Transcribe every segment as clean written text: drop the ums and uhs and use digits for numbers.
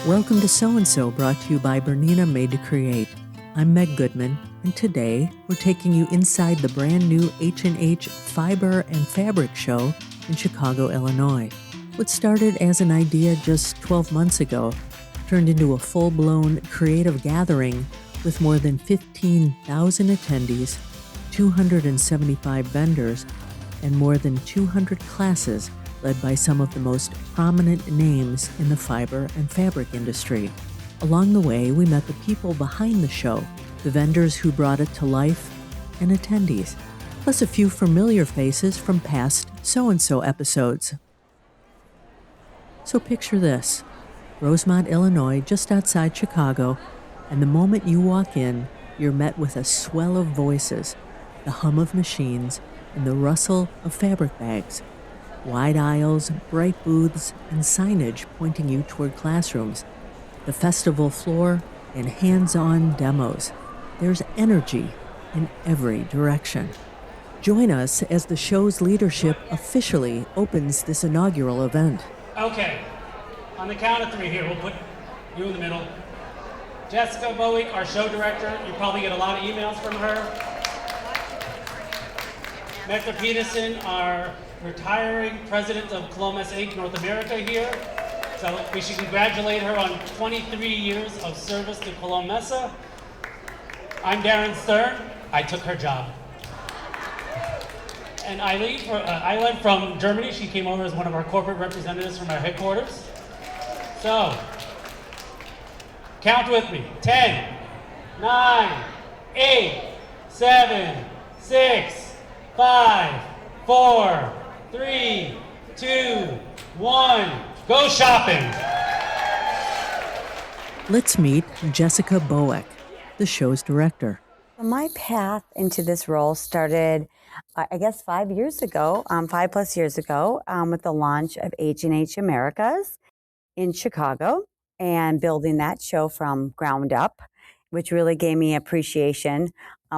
Welcome to So-and-So, brought to you by Bernina Made to Create. I'm Meg Goodman, and today we're taking you inside the brand new H&H Fiber and Fabric Show in Chicago, Illinois. What started as an idea just 12 months ago turned into a full-blown creative gathering with more than 15,000 attendees, 275 vendors, and more than 200 classes led by some of the most prominent names in the fiber and fabric industry. Along the way, we met the people behind the show, the vendors who brought it to life, and attendees, plus a few familiar faces from past So-and-So episodes. So picture this: Rosemont, Illinois, just outside Chicago, and the moment you walk in, you're met with a swell of voices, the hum of machines, and the rustle of fabric bags. Wide aisles, bright booths, and signage pointing you toward classrooms. The festival floor and hands-on demos. There's energy in every direction. Join us as the show's leadership officially opens this inaugural event. Okay, on the count of three here, we'll put you in the middle. Jessica Boweek, our show director. You probably get a lot of emails from her. Mecca Peterson, our retiring president of Columbus Inc. North America here. So we should congratulate her on 23 years of service to Columbus. I'm Darren Stern. I took her job. And Eileen from Germany. She came over as one of our corporate representatives from our headquarters. So, count with me. 10, 9, 8, 7, 6, 5, 4, 3, 2, 1. Go shopping. Let's meet Jessica Boweek, the show's director. My path into this role started, I guess, 5 years ago, 5+ years ago, with the launch of H&H Americas in Chicago and building that show from ground up, which really gave me appreciation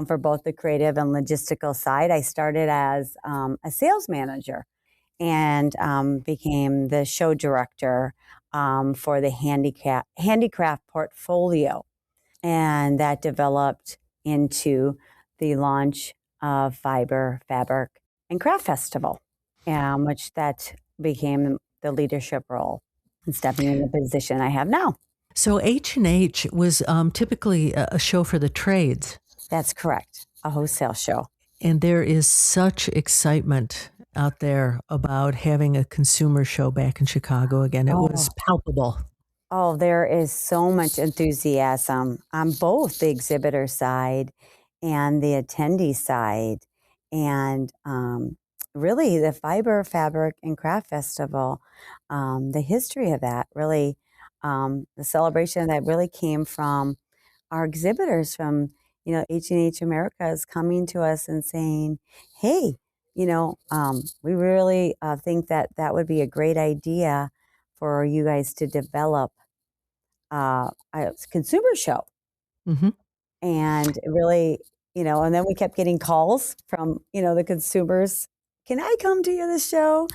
for both the creative and logistical side. I started as a sales manager and became the show director for the handicraft portfolio. And that developed into the launch of Fiber, Fabric, and Craft Festival, which that became the leadership role and stepping in the position I have now. So H&H was typically a show for the trades. That's correct, a wholesale show. And there is such excitement out there about having a consumer show back in Chicago again. It was palpable. Oh, there is so much enthusiasm on both the exhibitor side and the attendee side. And really, the Fiber, Fabric, and Craft Festival, the history of that, really, the celebration that really came from our exhibitors from, H&H Americas coming to us and saying, hey, we really think that would be a great idea for you guys to develop a consumer show. Mm-hmm. And it really, and then we kept getting calls from, the consumers. Can I come to the show?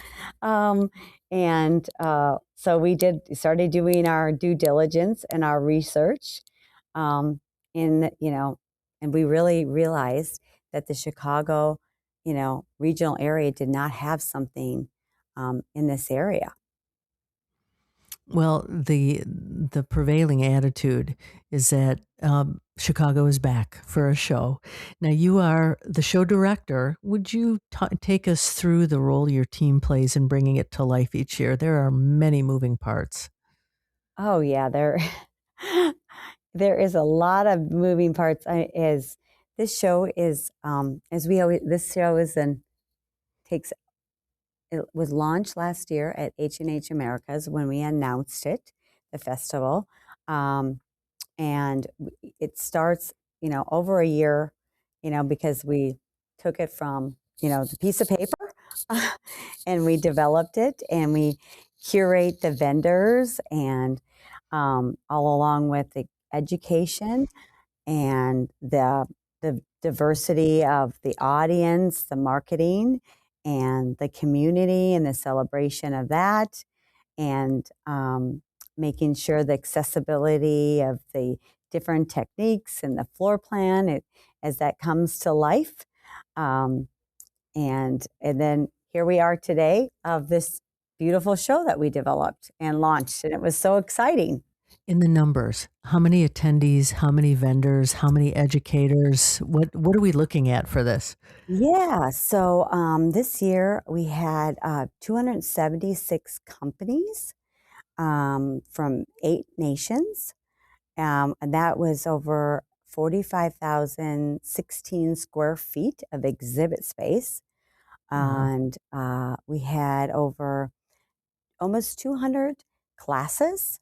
So we started doing our due diligence and our research, and we really realized that the Chicago, regional area did not have something in this area. Well, the prevailing attitude is that Chicago is back for a show. Now, you are the show director. Would you take us through the role your team plays in bringing it to life each year? There are many moving parts. Oh, yeah, there is a lot of moving parts. This show is, it was launched last year at H&H Americas when we announced it, the festival. And it starts, over a year, because we took it from, the piece of paper and we developed it and we curate the vendors and all along with the education and the diversity of the audience, the marketing, and the community and the celebration of that. And making sure the accessibility of the different techniques and the floor plan as that comes to life. And then here we are today of this beautiful show that we developed and launched, and it was so exciting. In the numbers, how many attendees, how many vendors, how many educators? What are we looking at for this? Yeah, so this year we had 276 companies from 8 nations, and that was over 45,016 square feet of exhibit space. Wow. And we had over almost 200 classes,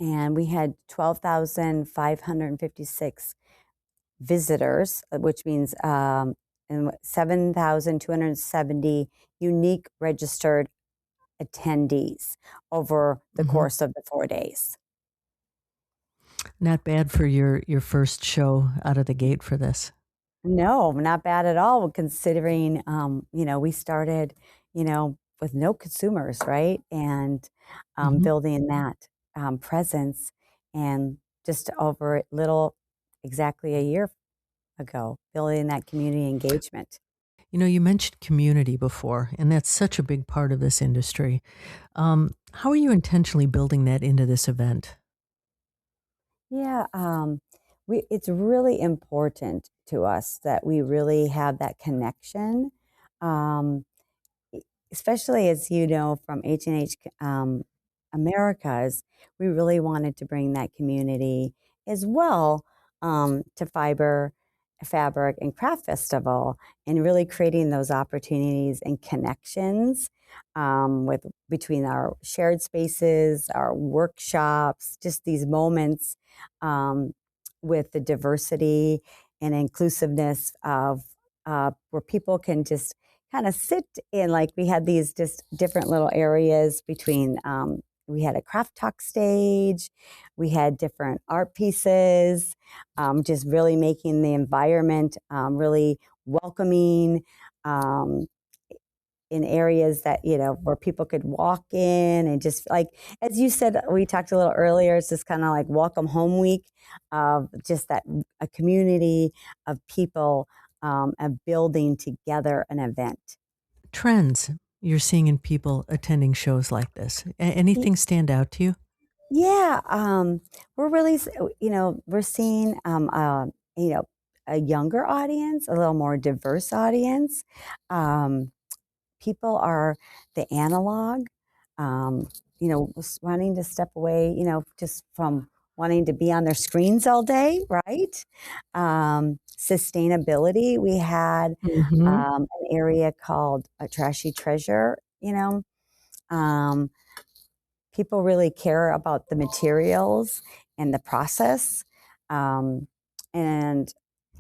and we had 12,556 visitors, which means 7,270 unique registered attendees over the course of the 4 days. Not bad for your first show out of the gate for this. No, not bad at all, considering, we started, with no consumers, right? And building that presence, and just over exactly a year ago, building that community engagement. You mentioned community before, and that's such a big part of this industry. How are you intentionally building that into this event? Yeah, it's really important to us that we really have that connection, um, especially as you know from H&H Americas. We really wanted to bring that community as well to Fabric and Craft Festival, and really creating those opportunities and connections between our shared spaces, our workshops, just these moments with the diversity and inclusiveness of where people can just kind of sit in, like we had these just different little areas between, we had a craft talk stage, we had different art pieces, just really making the environment really welcoming, in areas that, where people could walk in and just, like, as you said, we talked a little earlier, it's just kind of like welcome home week of just that, a community of people of building together an event. Trends you're seeing in people attending shows like this. Anything stand out to you? Yeah, we're really, we're seeing, a younger audience, a little more diverse audience. People are the analog, wanting to step away, just from wanting to be on their screens all day, right? Sustainability. We had an area called a Trashy Treasure, people really care about the materials and the process. And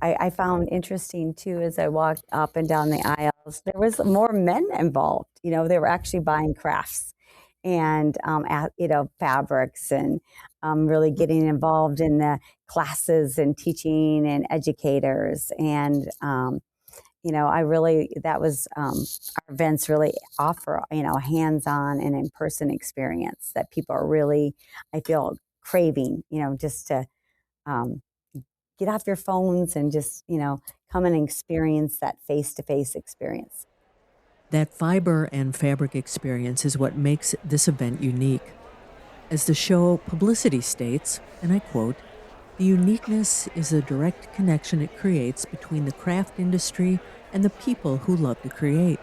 I found interesting too, as I walked up and down the aisles, there was more men involved. They were actually buying crafts and, fabrics, and really getting involved in the classes and teaching and educators. And, that was, our events really offer, a hands-on and in-person experience that people are really, I feel, craving, just to get off your phones and just, come and experience that face-to-face experience. That fiber and fabric experience is what makes this event unique. As the show publicity states, and I quote, "The uniqueness is the direct connection it creates between the craft industry and the people who love to create.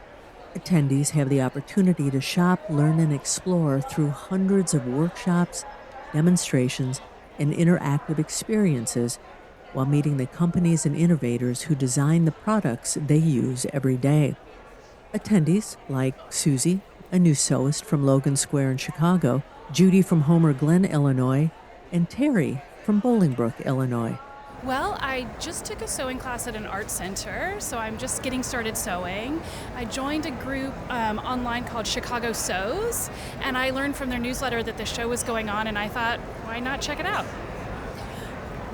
Attendees have the opportunity to shop, learn, and explore through hundreds of workshops, demonstrations, and interactive experiences while meeting the companies and innovators who design the products they use every day." Attendees like Suzie, a new sewist from Logan Square in Chicago, Judy from Homer Glen, Illinois, and Terry from Bolingbrook, Illinois. Well, I just took a sewing class at an art center, so I'm just getting started sewing. I joined a group online called Chicago Sews, and I learned from their newsletter that the show was going on, and I thought, why not check it out?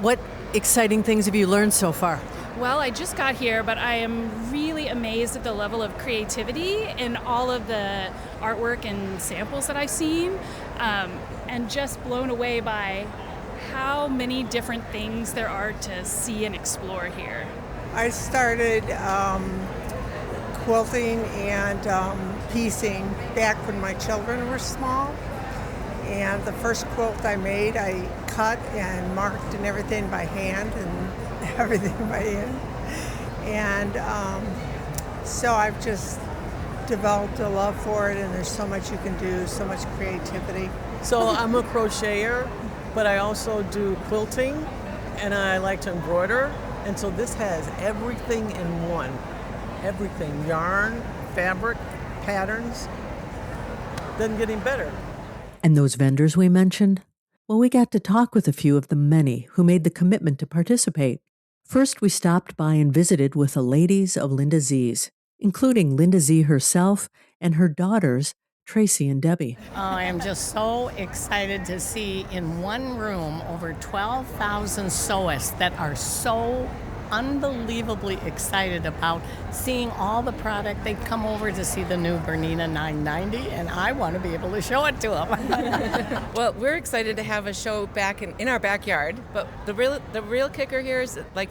What exciting things have you learned so far? Well, I just got here, but I am really amazed at the level of creativity in all of the artwork and samples that I've seen, and just blown away by how many different things there are to see and explore here. I started quilting and piecing back when my children were small. And the first quilt I made, I cut and marked and everything by hand and everything by hand. And so I've just developed a love for it, and there's so much you can do, so much creativity. So I'm a crocheter, but I also do quilting, and I like to embroider. And so this has everything in one. Everything, yarn, fabric, patterns. Doesn't get any better. And those vendors we mentioned? Well, we got to talk with a few of the many who made the commitment to participate. First, we stopped by and visited with the ladies of Linda Z's, including Linda Z herself and her daughters, Tracy and Debbie. I am just so excited to see in one room over 12,000 sewists that are so unbelievably excited about seeing all the product. They come over to see the new BERNINA 990, and I want to be able to show it to them. Well, we're excited to have a show back in our backyard, but the real kicker here is, like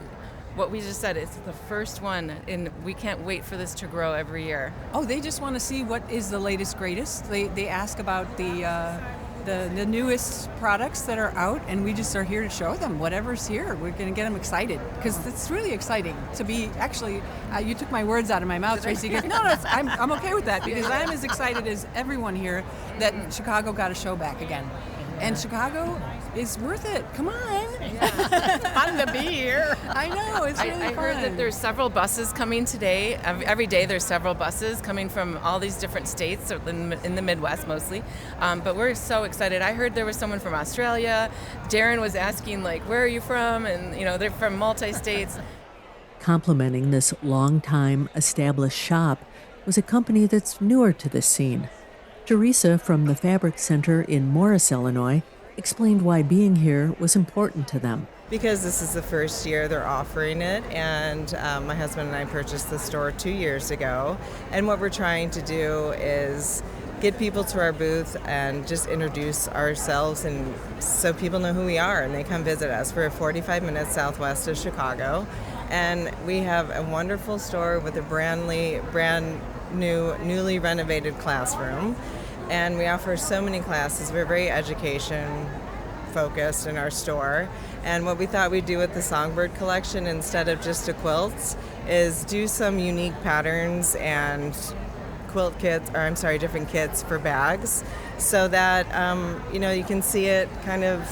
what we just said, it's the first one, and we can't wait for this to grow every year. Oh, they just want to see what is the latest, greatest. They ask about the newest products that are out, and we just are here to show them whatever's here. We're going to get them excited, because it's really exciting to be, actually, you took my words out of my mouth, Tracy. No, I'm okay with that, because I'm as excited as everyone here that Chicago got a show back again. And Chicago is worth it. Come on. It's fun to be here. I know, it's really I fun. heard that there's several buses coming today. Every day there's several buses coming from all these different states, so in the Midwest mostly. But we're so excited. I heard there was someone from Australia. Darren was asking, like, where are you from? And, they're from multi-states. Complementing this long-time established shop was a company that's newer to this scene. Teresa from the Fabric Center in Morris, Illinois, explained why being here was important to them. Because this is the first year they're offering it, and my husband and I purchased the store 2 years ago. And what we're trying to do is get people to our booth and just introduce ourselves, and so people know who we are and they come visit us. We're 45 minutes southwest of Chicago, and we have a wonderful store with a brand new, newly renovated classroom. And we offer so many classes. We're very education focused in our store. And what we thought we'd do with the Songbird collection, instead of just a quilts, is do some unique patterns and different kits for bags, so that you can see it kind of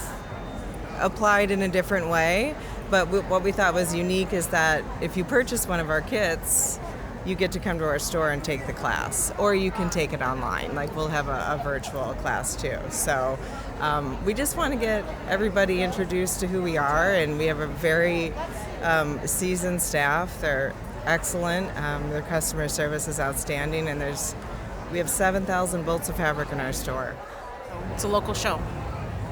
applied in a different way. But what we thought was unique is that if you purchase one of our kits, you get to come to our store and take the class, or you can take it online. Like, we'll have a virtual class too. So we just want to get everybody introduced to who we are, and we have a very seasoned staff. They're excellent. Their customer service is outstanding, and we have 7,000 bolts of fabric in our store. It's a local show.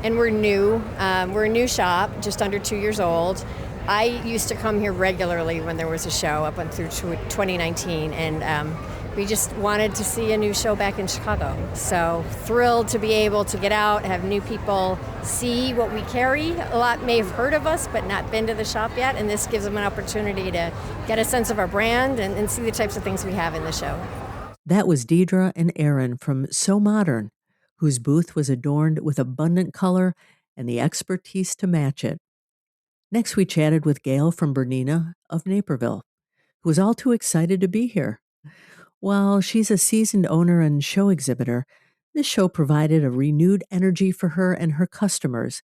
And we're new. We're a new shop, just under 2 years old. I used to come here regularly when there was a show up and through 2019, and we just wanted to see a new show back in Chicago. So thrilled to be able to get out, have new people see what we carry. A lot may have heard of us but not been to the shop yet, and this gives them an opportunity to get a sense of our brand and see the types of things we have in the show. That was Deidre and Erin from So Modern, whose booth was adorned with abundant color and the expertise to match it. Next, we chatted with Gail from BERNINA of Naperville, who was all too excited to be here. While she's a seasoned owner and show exhibitor, this show provided a renewed energy for her and her customers.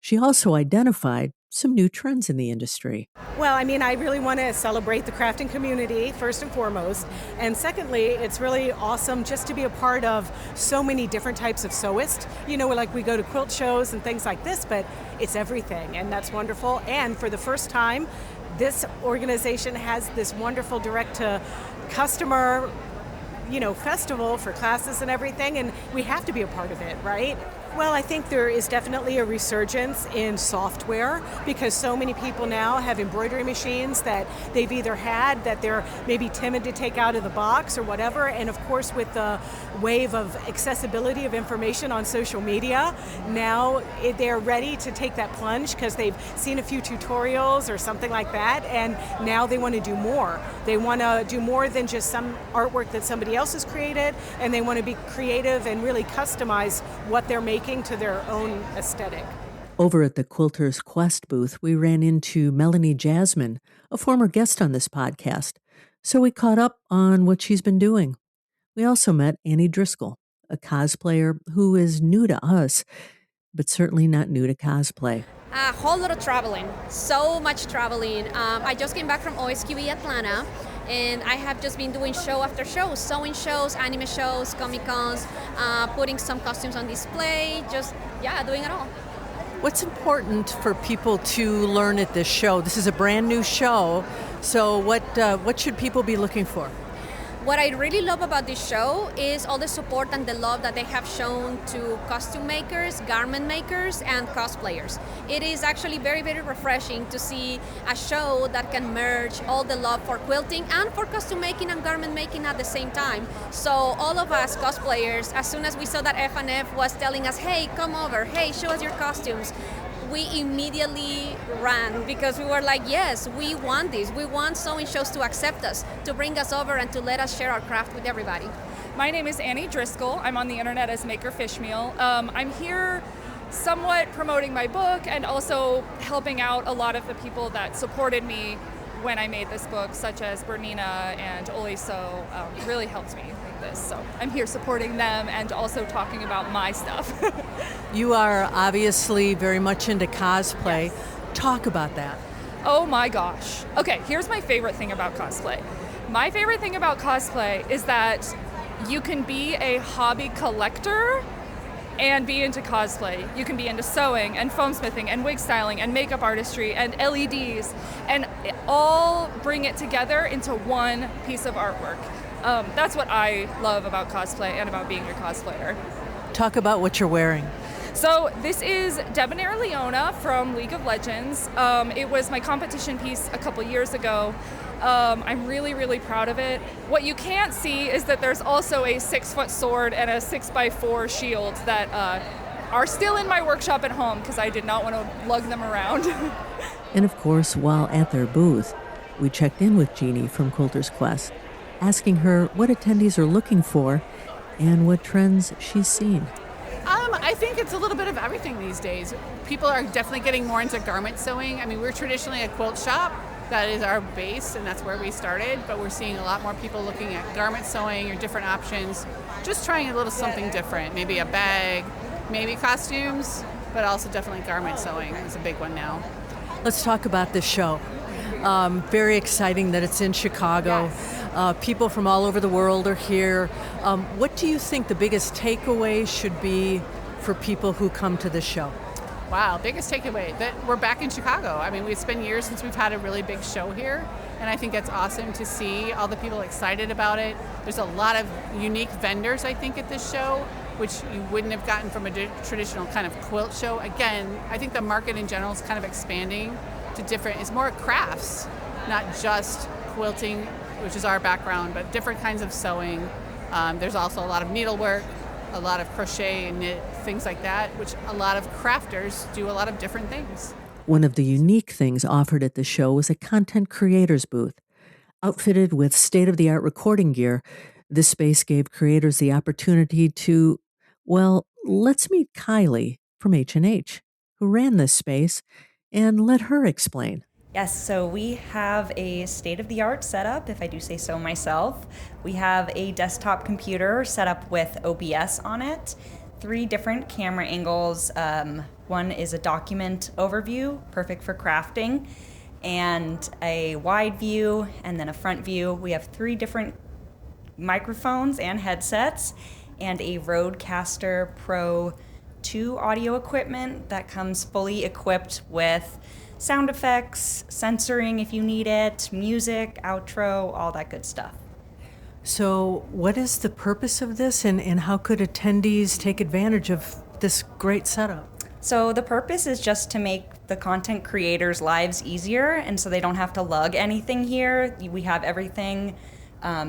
She also identified some new trends in the industry. Well, I really want to celebrate the crafting community, first and foremost. And secondly, it's really awesome just to be a part of so many different types of sewists. Like we go to quilt shows and things like this, but it's everything, and that's wonderful. And for the first time, this organization has this wonderful direct-to-customer festival for classes and everything, and we have to be a part of it, right? Well, I think there is definitely a resurgence in software because so many people now have embroidery machines that they've either had that they're maybe timid to take out of the box or whatever. And of course, with the wave of accessibility of information on social media, now they're ready to take that plunge because they've seen a few tutorials or something like that. And now they want to do more. They want to do more than just some artwork that somebody else has created. And they want to be creative and really customize what they're making to their own aesthetic. Over at the Quilters Quest booth, we ran into Melanie Jasmin, a former guest on this podcast, so we caught up on what she's been doing. We also met Annie Driscol, a cosplayer who is new to us, but certainly not new to cosplay. A whole lot of traveling, so much traveling. I just came back from OSQE Atlanta, and I have just been doing show after show, sewing shows, anime shows, Comic-Cons, putting some costumes on display, doing it all. What's important for people to learn at this show? This is a brand new show, so what should people be looking for? What I really love about this show is all the support and the love that they have shown to costume makers, garment makers, and cosplayers. It is actually very, very refreshing to see a show that can merge all the love for quilting and for costume making and garment making at the same time. So all of us cosplayers, as soon as we saw that F&F was telling us, hey, come over, hey, show us your costumes, we immediately ran because we were like, yes, we want this. We want sewing shows to accept us, to bring us over and to let us share our craft with everybody. My name is Annie Driscol. I'm on the internet as Maker Fishmeal. I'm here somewhat promoting my book and also helping out a lot of the people that supported me when I made this book, such as BERNINA and Oliso, really helped me make this. So I'm here supporting them and also talking about my stuff. You are obviously very much into cosplay. Yes. Talk about that. Oh my gosh. Okay, here's my favorite thing about cosplay. My favorite thing about cosplay is that you can be a hobby collector and be into cosplay. You can be into sewing and foam smithing and wig styling and makeup artistry and LEDs and all bring it together into one piece of artwork. That's what I love about cosplay and about being a cosplayer. Talk about what you're wearing. So this is Debonair Leona from League of Legends. It was my competition piece a couple years ago. I'm really, really proud of it. What you can't see is that there's also a 6-foot sword and a 6x4 shield that are still in my workshop at home because I did not want to lug them around. And of course, while at their booth, we checked in with Jeannie from Quilters Quest, asking her what attendees are looking for and what trends she's seen. I think it's a little bit of everything these days. People are definitely getting more into garment sewing. I mean, we're traditionally a quilt shop. That is our base, and that's where we started, but we're seeing a lot more people looking at garment sewing or different options, just trying a little something different, maybe a bag, maybe costumes, but also definitely garment sewing is a big one now. Let's talk about this show. Very exciting that it's in Chicago. Yes. People from all over the world are here. What do you think the biggest takeaway should be for people who come to this show? Wow, biggest takeaway, that we're back in Chicago. I mean, it's been years since we've had a really big show here, and I think that's awesome to see all the people excited about it. There's a lot of unique vendors, I think, at this show, which you wouldn't have gotten from a traditional kind of quilt show. Again, I think the market in general is kind of expanding to different, it's more crafts, not just quilting, which is our background, but different kinds of sewing. There's also a lot of needlework, a lot of crochet and knit, things like that, which a lot of crafters do a lot of different things. One of the unique things offered at the show was a content creators booth. Outfitted with state-of-the-art recording gear, this space gave creators the opportunity to, well, let's meet Kylie from H&H, who ran this space, and let her explain. Yes, so we have a state-of-the-art setup, if I do say so myself. We have a desktop computer set up with OBS on it, 3 different camera angles. One is a document overview, perfect for crafting, and a wide view, and then a front view. We have 3 different microphones and headsets, and a Rodecaster Pro 2 audio equipment that comes fully equipped with sound effects, censoring if you need it, music, outro, all that good stuff. So what is the purpose of this, and how could attendees take advantage of this great setup? So the purpose is just to make the content creators' lives easier, and so they don't have to lug anything here. We have everything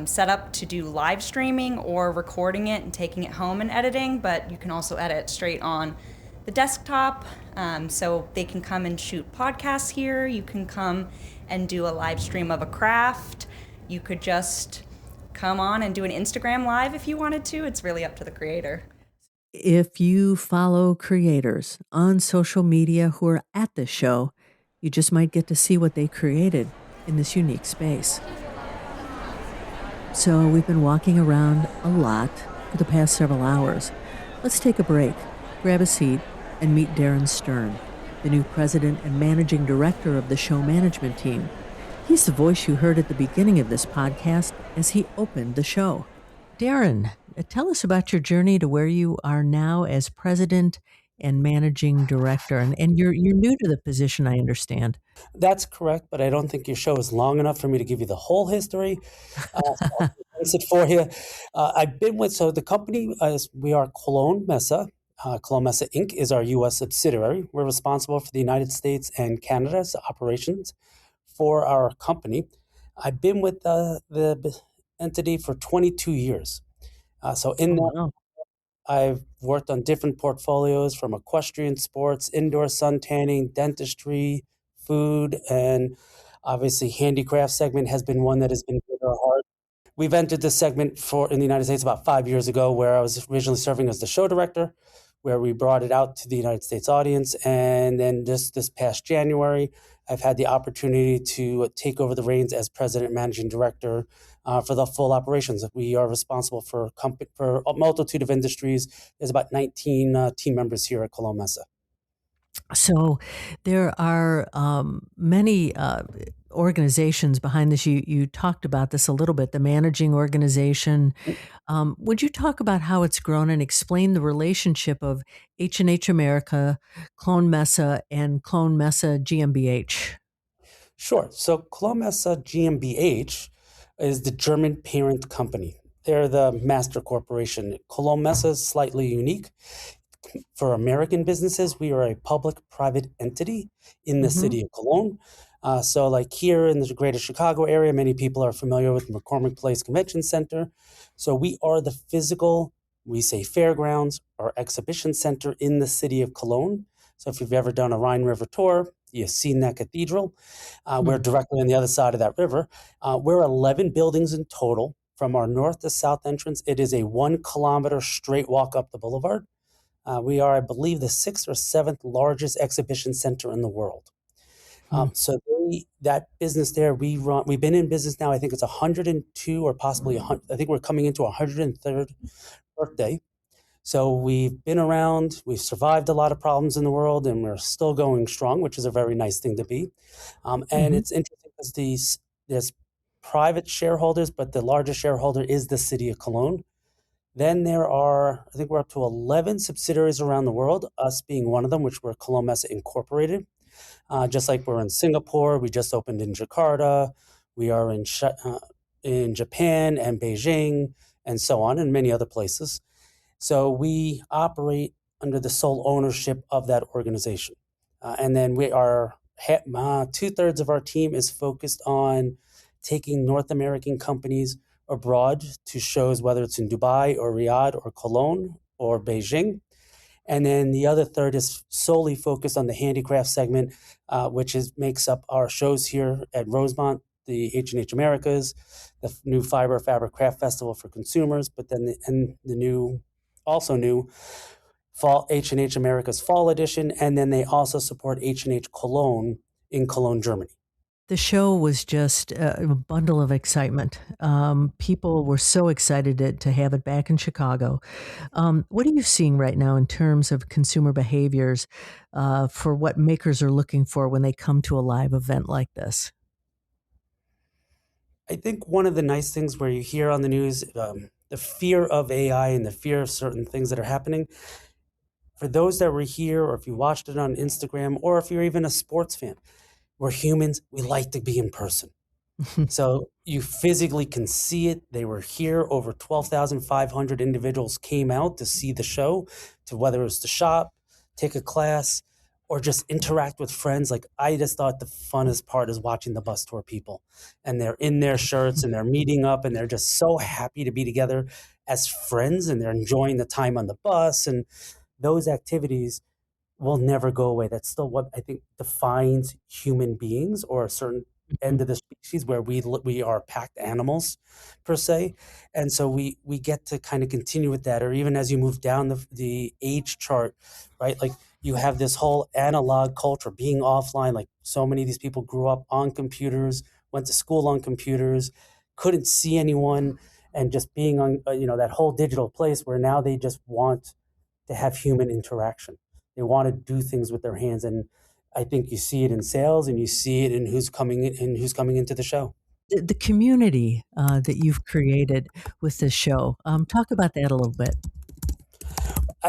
set up to do live streaming or recording it and taking it home and editing, but you can also edit straight on the desktop. So they can come and shoot podcasts here. You can come and do a live stream of a craft. You could just come on and do an Instagram live if you wanted to. It's really up to the creator. If you follow creators on social media who are at this show, you just might get to see what they created in this unique space. So we've been walking around a lot for the past several hours. Let's take a break, grab a seat, and meet Darren Stern, the new president and managing director of the show management team. He's the voice you heard at the beginning of this podcast as he opened the show. Darren, tell us about your journey to where you are now as president and managing director. And you're new to the position, I understand. That's correct, but I don't think your show is long enough for me to give you the whole history. So I'll condense it for you. I've been with, so the company, we are Cologne Messa. Cologne Messa Inc. is our U.S. subsidiary. We're responsible for the United States and Canada's operations for our company. I've been with the entity for 22 years. So in that, I've worked on different portfolios from equestrian sports, indoor sun tanning, dentistry, food, and obviously handicraft segment has been one that has been near our heart. We've entered this segment in the United States about 5 years ago, where I was originally serving as the show director, where we brought it out to the United States audience. And then just this past January, I've had the opportunity to take over the reins as president and managing director for the full operations. We are responsible for a multitude of industries. There's about 19 team members here at Cologne Messa. So there are many organizations behind this. You talked about this a little bit, the managing organization. Would you talk about how it's grown and explain the relationship of H&H America, Cologne Messa, and Cologne Messa GmbH? Sure. So Cologne Messa GmbH is the German parent company. They're the master corporation. Cologne Messa is slightly unique. For American businesses, we are a public-private entity in the city of Cologne. So like here in the greater Chicago area, many people are familiar with McCormick Place Convention Center. So we are the physical, we say fairgrounds or exhibition center in the city of Cologne. So if you've ever done a Rhine River tour, you've seen that cathedral. We're directly on the other side of that river. We're 11 buildings in total. From our north to south entrance, it is a 1 kilometer straight walk up the boulevard. We are, I believe, the 6th or 7th largest exhibition center in the world. So that business there, we've been in business now, I think it's 102 or possibly 100, I think we're coming into 103rd birthday. So we've been around, we've survived a lot of problems in the world, and we're still going strong, which is a very nice thing to be. And it's interesting because there's private shareholders, but the largest shareholder is the city of Cologne. Then there are, I think we're up to 11 subsidiaries around the world, us being one of them, which we're Cologne Messa Incorporated. Just like we're in Singapore, we just opened in Jakarta, we are in Japan and Beijing, and so on, and many other places. So we operate under the sole ownership of that organization. And then we are, 2/3 of our team is focused on taking North American companies abroad to shows, whether it's in Dubai or Riyadh or Cologne or Beijing. And then the other third is solely focused on the handicraft segment, which makes up our shows here at Rosemont, the H&H Americas, the new Fiber Fabric Craft Festival for consumers, but then the new fall H&H America's Fall Edition, and then they also support H&H Cologne in Cologne, Germany. The show was just a bundle of excitement. People were so excited to have it back in Chicago. What are you seeing right now in terms of consumer behaviors for what makers are looking for when they come to a live event like this? I think one of the nice things where you hear on the news, the fear of AI and the fear of certain things that are happening, for those that were here, or if you watched it on Instagram, or if you're even a sports fan, we're humans. We like to be in person. So you physically can see it. They were here. Over 12,500 individuals came out to see the show, to whether it was to shop, take a class, or just interact with friends. Like, I just thought the funnest part is watching the bus tour people, and they're in their shirts and they're meeting up and they're just so happy to be together as friends, and they're enjoying the time on the bus, and those activities will never go away. That's still what I think defines human beings, or a certain end of the species, where we are packed animals per se. And so we get to kind of continue with that. Or even as you move down the age chart, right? Like, you have this whole analog culture, being offline. Like, so many of these people grew up on computers, went to school on computers, couldn't see anyone, and just being on that whole digital place, where now they just want to have human interaction. They want to do things with their hands. And I think you see it in sales, and you see it in who's coming into the show. The community that you've created with this show, talk about that a little bit.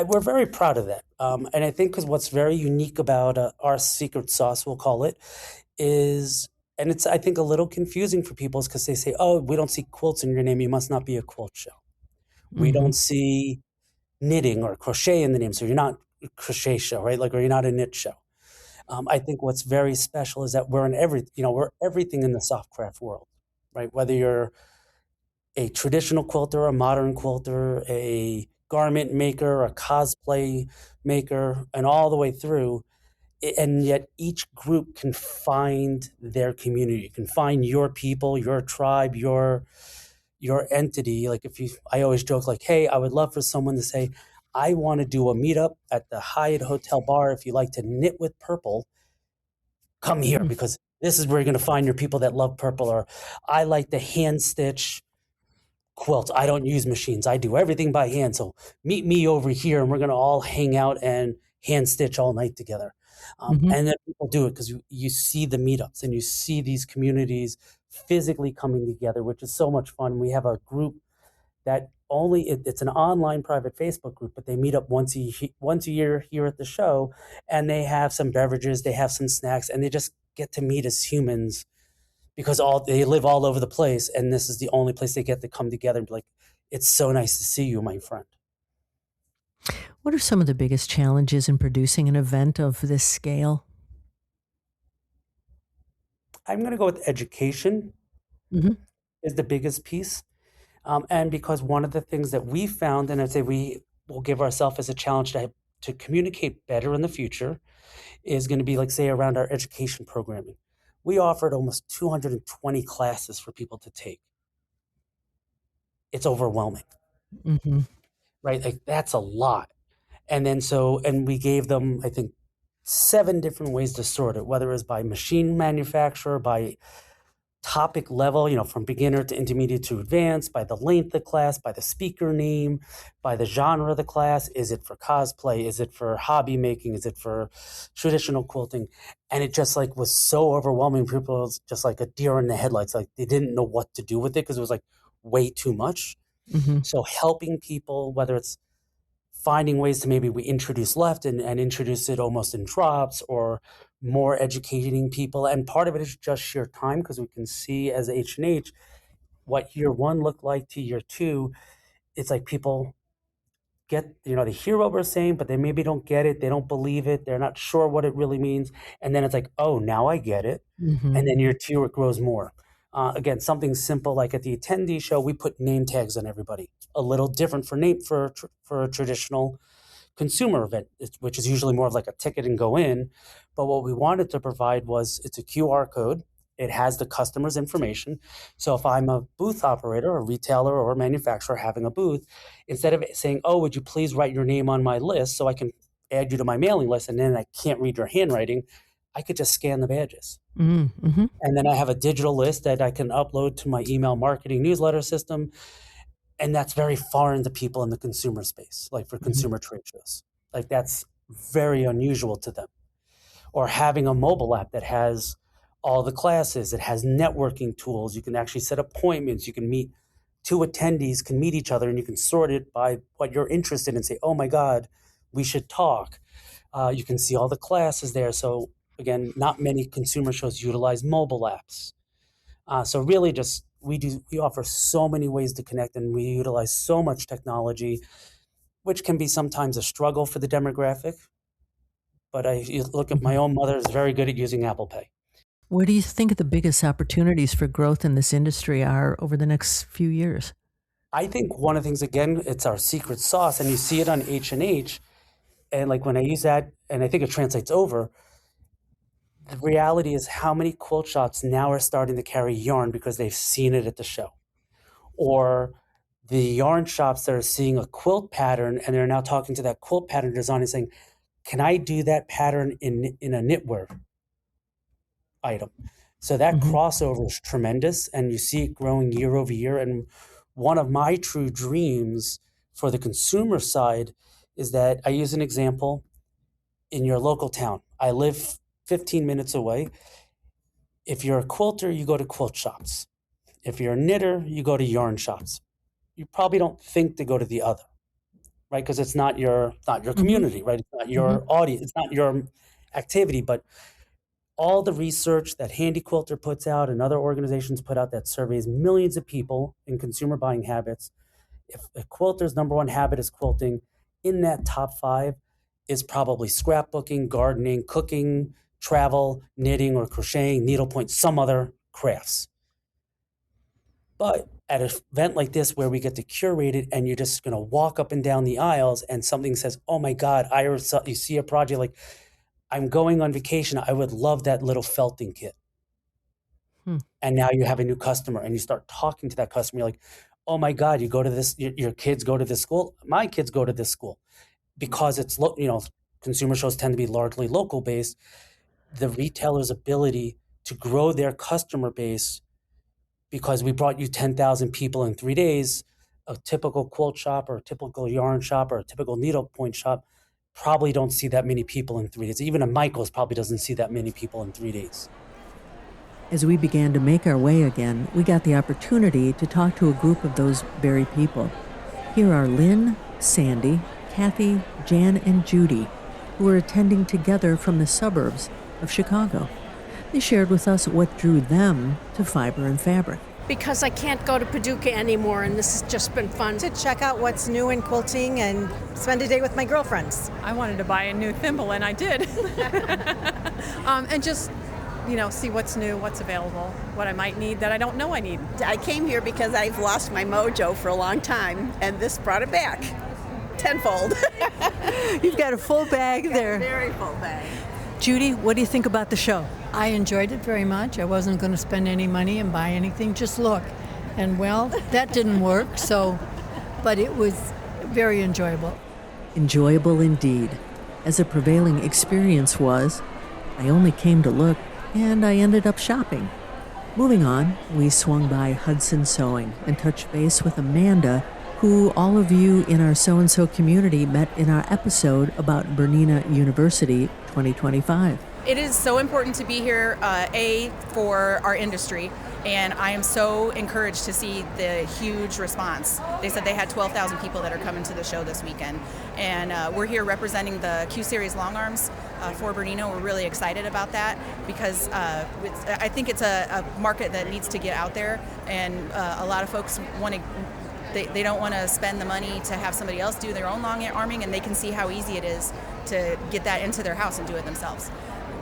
We're very proud of that. And I think because what's very unique about our secret sauce, we'll call it, is, and it's, I think, a little confusing for people, is because they say, oh, we don't see quilts in your name, you must not be a quilt show. We don't see knitting or crochet in the name, so you're not a crochet show, right? Like, or you're not a knit show. I think what's very special is that we're everything in the soft craft world, right? Whether you're a traditional quilter, a modern quilter, a garment maker, a cosplay maker, and all the way through. And yet each group can find their community, you can find your people, your tribe, your entity. Like, I always joke, like, hey, I would love for someone to say, I want to do a meetup at the Hyatt Hotel bar. If you like to knit with purple, come here, because this is where you're going to find your people that love purple. Or, I like to hand stitch quilts. I don't use machines. I do everything by hand. So meet me over here, and we're going to all hang out and hand stitch all night together. And then people do it because you see the meetups, and you see these communities physically coming together, which is so much fun. We have a group that it's an online private Facebook group, but they meet up once a year here at the show, and they have some beverages, they have some snacks, and they just get to meet as humans, because they live all over the place, and this is the only place they get to come together and be like, it's so nice to see you, my friend. What are some of the biggest challenges in producing an event of this scale? I'm going to go with education is the biggest piece. And because one of the things that we found, and I'd say we will give ourselves as a challenge to communicate better in the future, is going to be, like, say, around our education programming. We offered almost 220 classes for people to take. It's overwhelming, right? Like, that's a lot. And then and we gave them, I think, 7 different ways to sort it, whether it was by machine manufacturer, by topic level, from beginner to intermediate to advanced, by the length of class, by the speaker name, by the genre of the class. Is it for cosplay? Is it for hobby making? Is it for traditional quilting? And it just, like, was so overwhelming. People was just like a deer in the headlights. Like, they didn't know what to do with it because it was, like, way too much. So helping people, whether it's finding ways to, maybe we introduce left and introduce it almost in drops, or more educating people. And part of it is just sheer time, because we can see as H&H what year 1 looked like to year 2. It's like people get, they hear what we're saying, but they maybe don't get it. They don't believe it. They're not sure what it really means. And then it's like, oh, now I get it. And then year 2, it grows more. Again, something simple like at the attendee show, we put name tags on everybody. A little different for a traditional consumer event, which is usually more of like a ticket and go in. But what we wanted to provide was, it's a QR code. It has the customer's information. So if I'm a booth operator, a retailer, or a manufacturer having a booth, instead of saying, oh, would you please write your name on my list so I can add you to my mailing list, and then I can't read your handwriting, I could just scan the badges. And then I have a digital list that I can upload to my email marketing newsletter system. And that's very foreign to people in the consumer space, like for consumer trade shows. Like, that's very unusual to them. Or having a mobile app that has all the classes, it has networking tools. You can actually set appointments. You can meet 2 attendees, can meet each other, and you can sort it by what you're interested in and say, oh my God, we should talk. You can see all the classes there. So again, not many consumer shows utilize mobile apps. So really just, we offer so many ways to connect, and we utilize so much technology, which can be sometimes a struggle for the demographic. But you look at my own mother is very good at using Apple Pay. Where do you think the biggest opportunities for growth in this industry are over the next few years? I think one of the things, again, it's our secret sauce, and you see it on H&H. And like when I use that, and I think it translates over, the reality is how many quilt shops now are starting to carry yarn because they've seen it at the show. Or the yarn shops that are seeing a quilt pattern and they're now talking to that quilt pattern designer and saying, can I do that pattern in a knitwear item? So that crossover is tremendous, and you see it growing year over year. And one of my true dreams for the consumer side is that I use an example in your local town. I live 15 minutes away. If you're a quilter, you go to quilt shops. If you're a knitter, you go to yarn shops. You probably don't think to go to the other, right? Because it's not your community, right? It's not your audience. It's not your activity. But all the research that Handy Quilter puts out and other organizations put out that surveys millions of people in consumer buying habits. If a quilter's number one habit is quilting, in that top 5 is probably scrapbooking, gardening, cooking, travel, knitting or crocheting, needlepoint, some other crafts. But at an event like this where we get to curate it and you're just going to walk up and down the aisles and something says, oh my God, you see a project like, I'm going on vacation, I would love that little felting kit. And now you have a new customer and you start talking to that customer. You're like, oh my God, you go to this, your kids go to this school. My kids go to this school because it's, consumer shows tend to be largely local based. The retailer's ability to grow their customer base because we brought you 10,000 people in 3 days, a typical quilt shop or a typical yarn shop or a typical needlepoint shop probably don't see that many people in 3 days. Even a Michael's probably doesn't see that many people in 3 days. As we began to make our way again, we got the opportunity to talk to a group of those very people. Here are Lynn, Sandy, Cathy, Jan, and Judy, who are attending together from the suburbs of Chicago. They shared with us what drew them to fiber and fabric. Because I can't go to Paducah anymore, and this has just been fun. To check out what's new in quilting and spend a day with my girlfriends. I wanted to buy a new thimble, and I did. And just, see what's new, what's available, what I might need that I don't know I need. I came here because I've lost my mojo for a long time, and this brought it back tenfold. You've got a full bag there. A very full bag. Judy, what do you think about the show? I enjoyed it very much. I wasn't going to spend any money and buy anything, just look. And well, that didn't work, but it was very enjoyable. Enjoyable indeed. As the prevailing experience was, I only came to look, and I ended up shopping. Moving on, we swung by Hudson Sewing and touched base with Amanda, who all of you in our so-and-so community met in our episode about Bernina University 2025. It is so important to be here, for our industry, and I am so encouraged to see the huge response. They said they had 12,000 people that are coming to the show this weekend, and we're here representing the Q Series long arms for Bernina. We're really excited about that because I think it's a market that needs to get out there, and a lot of folks want to. They don't want to spend the money to have somebody else do their own long arming, and they can see how easy it is to get that into their house and do it themselves.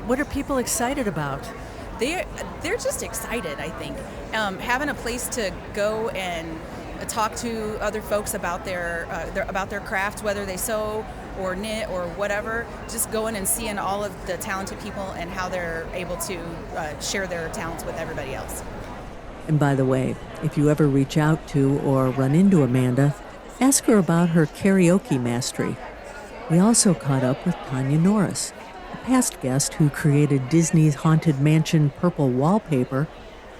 What are people excited about? They're just excited, I think. Having a place to go and talk to other folks about their crafts, whether they sew or knit or whatever, just going and seeing all of the talented people and how they're able to share their talents with everybody else. And by the way, if you ever reach out to or run into Amanda, ask her about her karaoke mastery. We also caught up with Tanya Norris, a past guest who created Disney's Haunted Mansion purple wallpaper,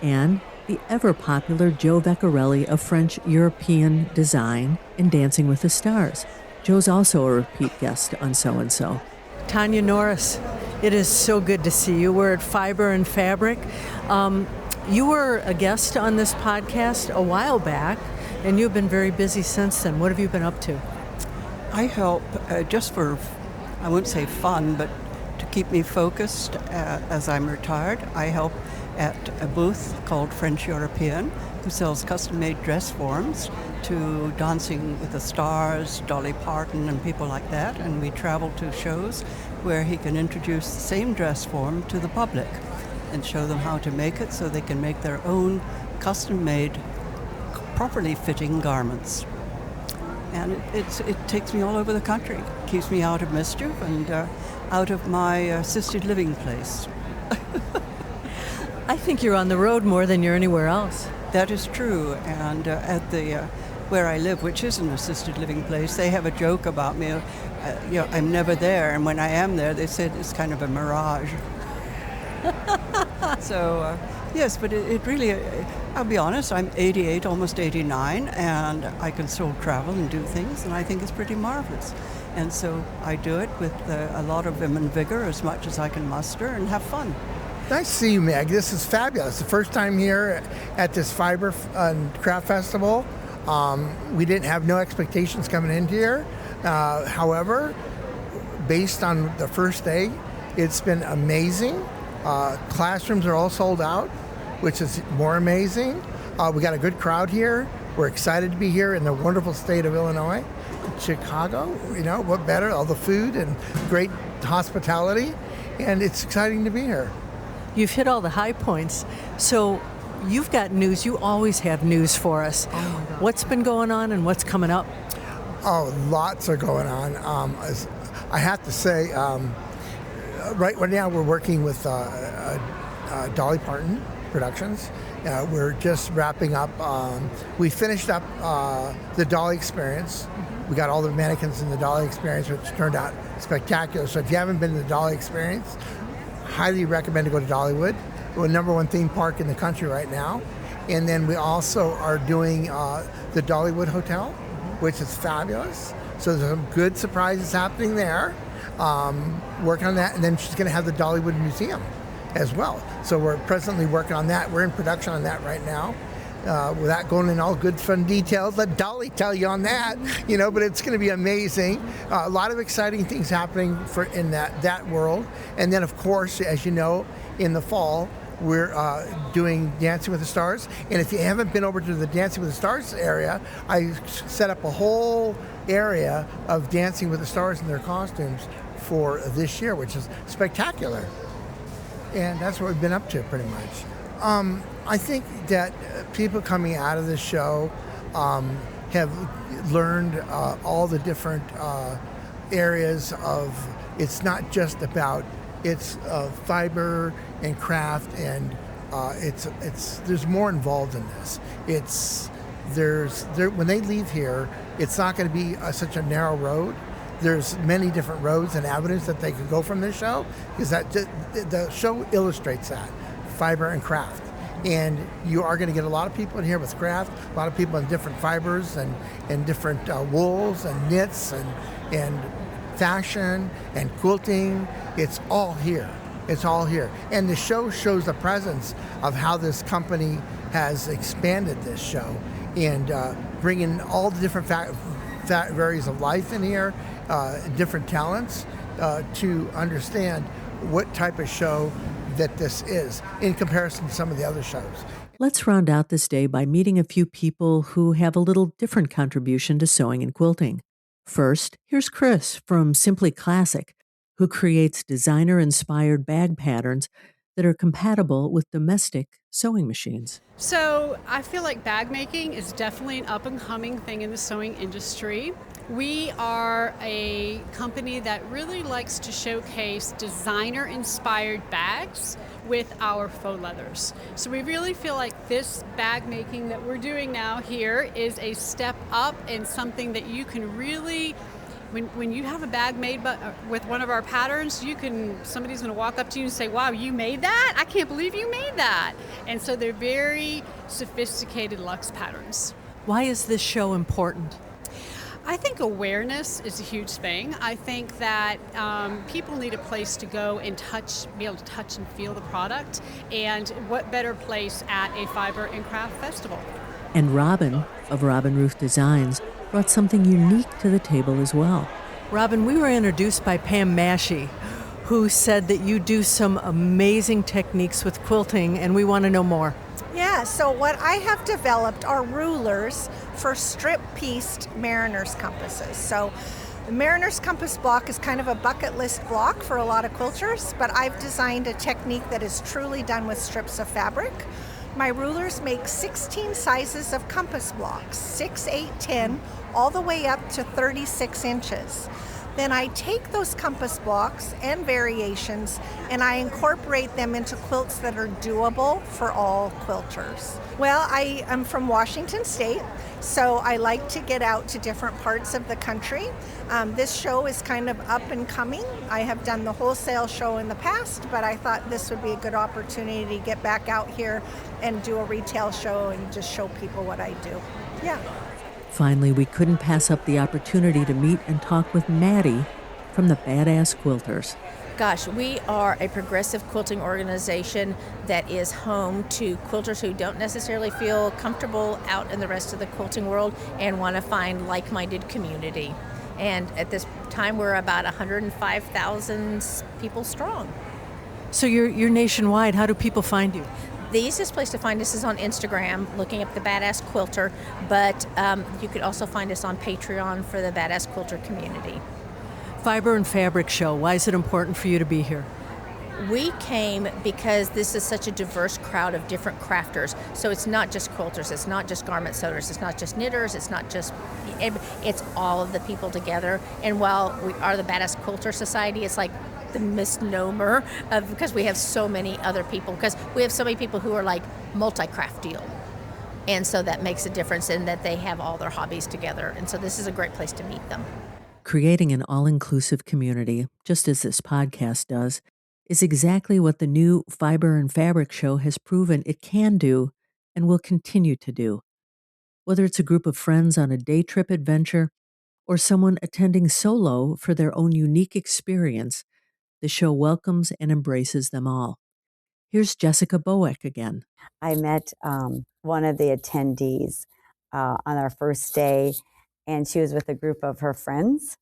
and the ever-popular Joe Vecchiarelli of French-European design in Dancing with the Stars. Joe's also a repeat guest on So-and-So. Tanya Norris, it is so good to see you. We're at Fiber and Fabric. You were a guest on this podcast a while back, and you've been very busy since then. What have you been up to? I help just for, I wouldn't say fun, but to keep me focused as I'm retired. I help at a booth called French European, who sells custom-made dress forms to Dancing with the Stars, Dolly Parton, and people like that. And we travel to shows where he can introduce the same dress form to the public and show them how to make it so they can make their own custom-made, properly fitting garments. And it takes me all over the country, keeps me out of mischief and out of my assisted living place. I think you're on the road more than you're anywhere else. That is true, and at the where I live, which is an assisted living place, they have a joke about me. I'm never there, and when I am there, they say it's kind of a mirage. So, yes, but it really, I'll be honest, I'm 88, almost 89, and I can still travel and do things, and I think it's pretty marvelous. And so I do it with a lot of vim and vigor, as much as I can muster, and have fun. Nice to see you, Meg. This is fabulous. The first time here at this Fiber and Craft Festival. We didn't have no expectations coming into here. However, based on the first day, it's been amazing. Classrooms are all sold out, which is more amazing. We got a good crowd here. We're excited to be here in the wonderful state of Illinois. Chicago, what better? All the food and great hospitality, and it's exciting to be here. You've hit all the high points. So you've got news. You always have news for us. Oh my God. What's been going on and what's coming up? Oh, lots are going on. I have to say, right now we're working with Dolly Parton Productions. We're just wrapping up. We finished up the Dolly Experience. We got all the mannequins in the Dolly Experience, which turned out spectacular. So if you haven't been to the Dolly Experience, highly recommend to go to Dollywood. We're the #1 theme park in the country right now. And then we also are doing the Dollywood Hotel, which is fabulous. So there's some good surprises happening there. Working on that. And then she's going to have the Dollywood Museum as well. So we're presently working on that. We're in production on that right now. Without going in all good fun details, let Dolly tell you on that, but it's going to be amazing. A lot of exciting things happening in that world. And then, of course, as you know, in the fall, we're doing Dancing with the Stars. And if you haven't been over to the Dancing with the Stars area, I set up a whole area of Dancing with the Stars in their costumes for this year, which is spectacular. And that's what we've been up to pretty much. I think that people coming out of the show have learned all the different areas of, it's not just about, it's fiber and craft, and there's more involved in this. When they leave here, it's not going to be such a narrow road. There's many different roads and avenues that they could go from this show, because the show illustrates that, fiber and craft. And you are going to get a lot of people in here with craft, a lot of people in different fibers and different wools and knits and fashion and quilting. It's all here. It's all here. And the show shows the presence of how this company has expanded this show and bringing all the different areas of life in here, different talents, to understand what type of show that this is in comparison to some of the other shows. Let's round out this day by meeting a few people who have a little different contribution to sewing and quilting. First, here's Chris from Simply Classis, who creates designer-inspired bag patterns that are compatible with domestic sewing machines. So I feel like bag making is definitely an up-and-coming thing in the sewing industry. We are a company that really likes to showcase designer-inspired bags with our faux leathers. So we really feel like this bag making that we're doing now here is a step up and something that you can really, when you have a bag made with one of our patterns, somebody's going to walk up to you and say, wow, you made that? I can't believe you made that. And so they're very sophisticated luxe patterns. Why is this show important? I think awareness is a huge thing. I think that people need a place to go and be able to touch and feel the product. And what better place at a fiber and craft festival? And Robin, of Robin Ruth Designs, brought something unique to the table as well. Robin, we were introduced by Pam Mashey, who said that you do some amazing techniques with quilting, and we want to know more. Yeah, so what I have developed are rulers for strip-pieced mariner's compasses. So the mariner's compass block is kind of a bucket list block for a lot of quilters, but I've designed a technique that is truly done with strips of fabric. My rulers make 16 sizes of compass blocks, 6, 8, 10, all the way up to 36 inches. Then I take those compass blocks and variations and I incorporate them into quilts that are doable for all quilters. Well, I am from Washington State, so I like to get out to different parts of the country. This show is kind of up and coming. I have done the wholesale show in the past, but I thought this would be a good opportunity to get back out here and do a retail show and just show people what I do. Yeah. Finally, we couldn't pass up the opportunity to meet and talk with Maddie from the Badass Quilters. Gosh, we are a progressive quilting organization that is home to quilters who don't necessarily feel comfortable out in the rest of the quilting world and want to find like-minded community. And at this time, we're about 105,000 people strong. So you're nationwide. How do people find you? The easiest place to find us is on Instagram, looking up the Badass Quilter, but you could also find us on Patreon for the Badass Quilter community. Fiber and Fabric Show, why is it important for you to be here? We came because this is such a diverse crowd of different crafters. So it's not just quilters, it's not just garment sewers, it's not just knitters, it's all of the people together. And while we are the Badass Quilter Society, it's like the misnomer of, because we have so many other people, because we have so many people who are like multi-craft deal. And so that makes a difference in that they have all their hobbies together. And so this is a great place to meet them. Creating an all-inclusive community, just as this podcast does, is exactly what the new Fiber and Fabric Show has proven it can do and will continue to do. Whether it's a group of friends on a day trip adventure or someone attending solo for their own unique experience, the show welcomes and embraces them all. Here's Jessica Boweek again. I met one of the attendees on our first day, and she was with a group of her friends.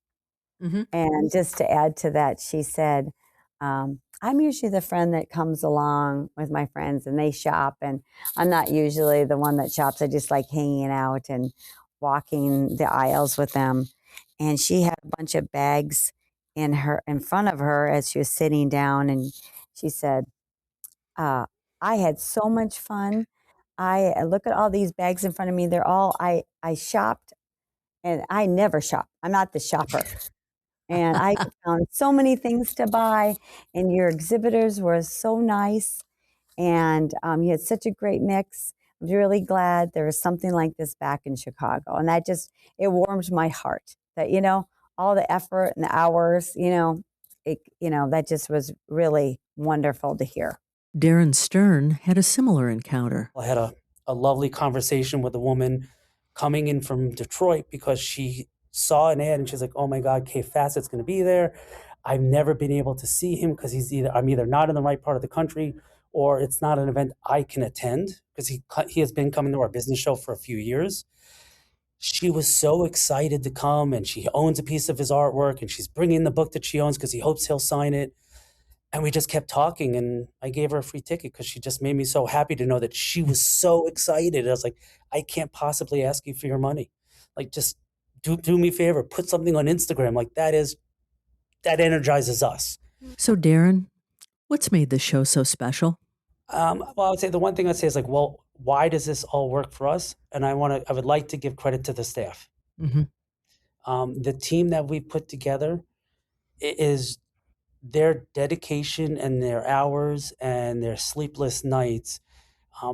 Mm-hmm. And just to add to that, she said, I'm usually the friend that comes along with my friends and they shop, and I'm not usually the one that shops. I just like hanging out and walking the aisles with them. And she had a bunch of bags in front of her as she was sitting down, and she said, I had so much fun. I look at all these bags in front of me. They're all, I shopped, and I never shop. I'm not the shopper. And I found so many things to buy, and your exhibitors were so nice, and you had such a great mix. I was really glad there was something like this back in Chicago, and that just, it warmed my heart that, all the effort and the hours, that just was really wonderful to hear. Darren Stern had a similar encounter. I had a lovely conversation with a woman coming in from Detroit because she saw an ad and she's like, oh my God, Kay Fassett's going to be there. I've never been able to see him because I'm either not in the right part of the country or it's not an event I can attend, because he has been coming to our business show for a few years. She was so excited to come, and she owns a piece of his artwork, and she's bringing the book that she owns because he hopes he'll sign it. And we just kept talking, and I gave her a free ticket because she just made me so happy to know that she was so excited. I was like, I can't possibly ask you for your money. Like, just do me a favor, put something on Instagram. Like, that energizes us. So Darren, what's made this show so special? Well, I would say the one thing I'd say is like, well, why does this all work for us? And I would like to give credit to the staff. Mm-hmm. The team that we put together is their dedication and their hours and their sleepless nights,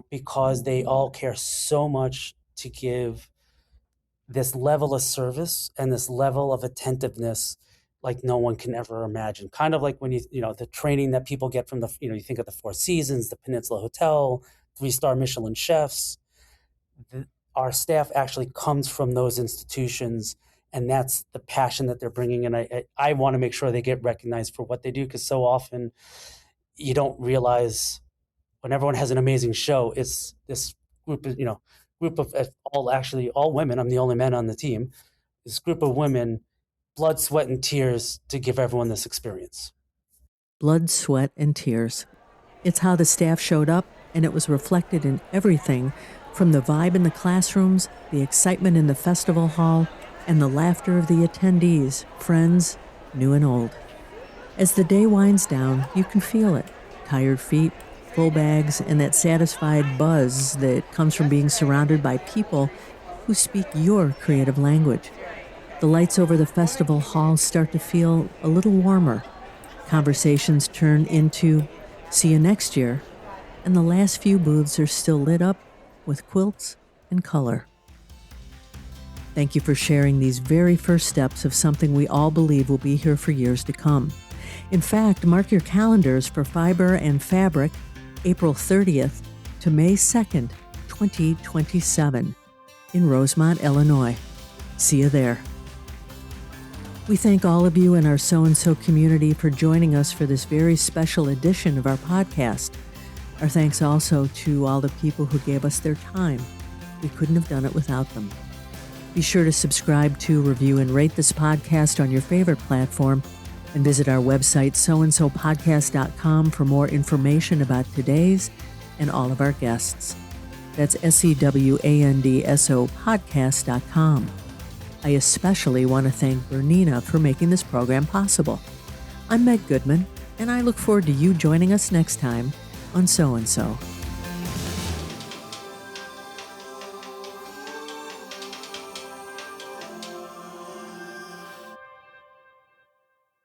because they all care so much to give this level of service and this level of attentiveness like no one can ever imagine. Kind of like when the training that people get from you think of the Four Seasons, the Peninsula Hotel, 3-star Michelin chefs. Our staff actually comes from those institutions, and that's the passion that they're bringing. And I want to make sure they get recognized for what they do, because so often you don't realize when everyone has an amazing show, it's this group of all women. I'm the only man on the team. This group of women, blood, sweat, and tears to give everyone this experience. blood, sweat, and tears. It's how the staff showed up, and it was reflected in everything from the vibe in the classrooms, the excitement in the festival hall, and the laughter of the attendees, friends, new and old. As the day winds down, you can feel it. Tired feet, full bags, and that satisfied buzz that comes from being surrounded by people who speak your creative language. The lights over the festival hall start to feel a little warmer. Conversations turn into, see you next year, and the last few booths are still lit up with quilts and color. Thank you for sharing these very first steps of something we all believe will be here for years to come. In fact, mark your calendars for Fiber and Fabric, April 30th to May 2nd, 2027, in Rosemont, Illinois. See you there. We thank all of you in our So-and-So community for joining us for this very special edition of our podcast. Our thanks also to all the people who gave us their time. We couldn't have done it without them. Be sure to subscribe to, review, and rate this podcast on your favorite platform, and visit our website, soandsopodcast.com, for more information about today's and all of our guests. That's SEWANDSO podcast.com. I especially want to thank BERNINA for making this program possible. I'm Meg Goodman, and I look forward to you joining us next time on So-and-So.